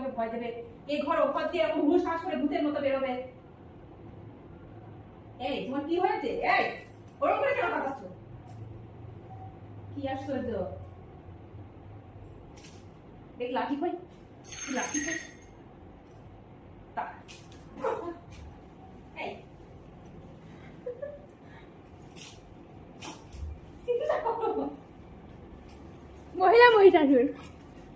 আমাকে ভয় দেবে, এই ঘর ও ঘর দিয়ে এরকম হুশ হাস করে ভূতের মতো বেরোবে। এই তোমার কি হয়েছে? এই ওরকম করে কেন কাঁদাচ্ছ? কি আশ্চর্য! দেখ লাঠি কই, লাঠি কই। এই মহিলা মহিষাসুর।